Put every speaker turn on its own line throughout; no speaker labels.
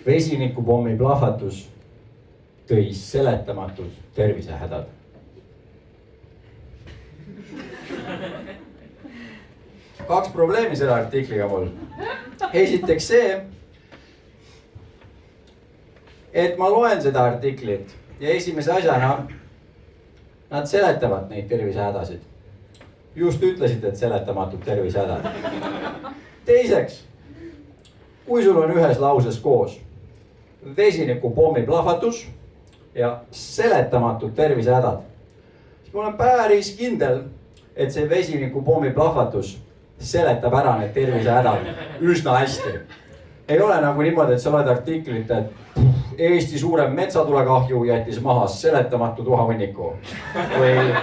Vesinikupommi plahvatus tõi seletamatud tervisehädad. Kaks probleemi selle artikliga mul. Esiteks see, et ma loen seda artiklit ja esimese asjana nad seletavad neid tervisehädasid. Just ütlesid, et seletamatud tervisehädad. Teiseks, kui sul on ühes lauses koos vesinikupommi plahvatus ja seletamatud tervisehädad, siis ma olen päris kindel, et see vesinikupommi plahvatus seletab ära need tervisehädad üsna hästi. Ei ole nagu niimoodi, et sa loed artiklit, et Eesti suurem metsatulekahju jättis maha seletamatu tuhahunniku. Või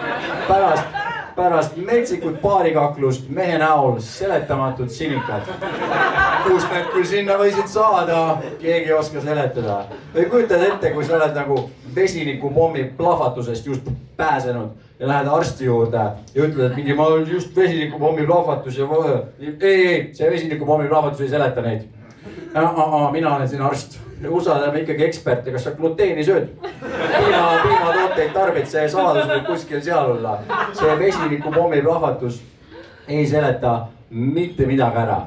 pärast metsikut paarikaklust mehe näol seletamatud sinikad. Kust need küll sinna võisid saada, keegi ei oska seletada. Või kujutad ette, kui sa oled nagu vesinikupommi plahvatusest just pääsenud ja lähed arsti juurde ja ütled, et mingi ma olen just vesinikupommi plahvatus ja ei, see vesinikupommi plahvatus ei seleta neid. Mina olen siin arst. Usaldame ikkagi eksperte, kas sa gluteeni sööd? Piimatooteid tarbid, see saladus võib kuskil seal olla. See vesinikupommi plahvatus ei seleta mitte midagi ära.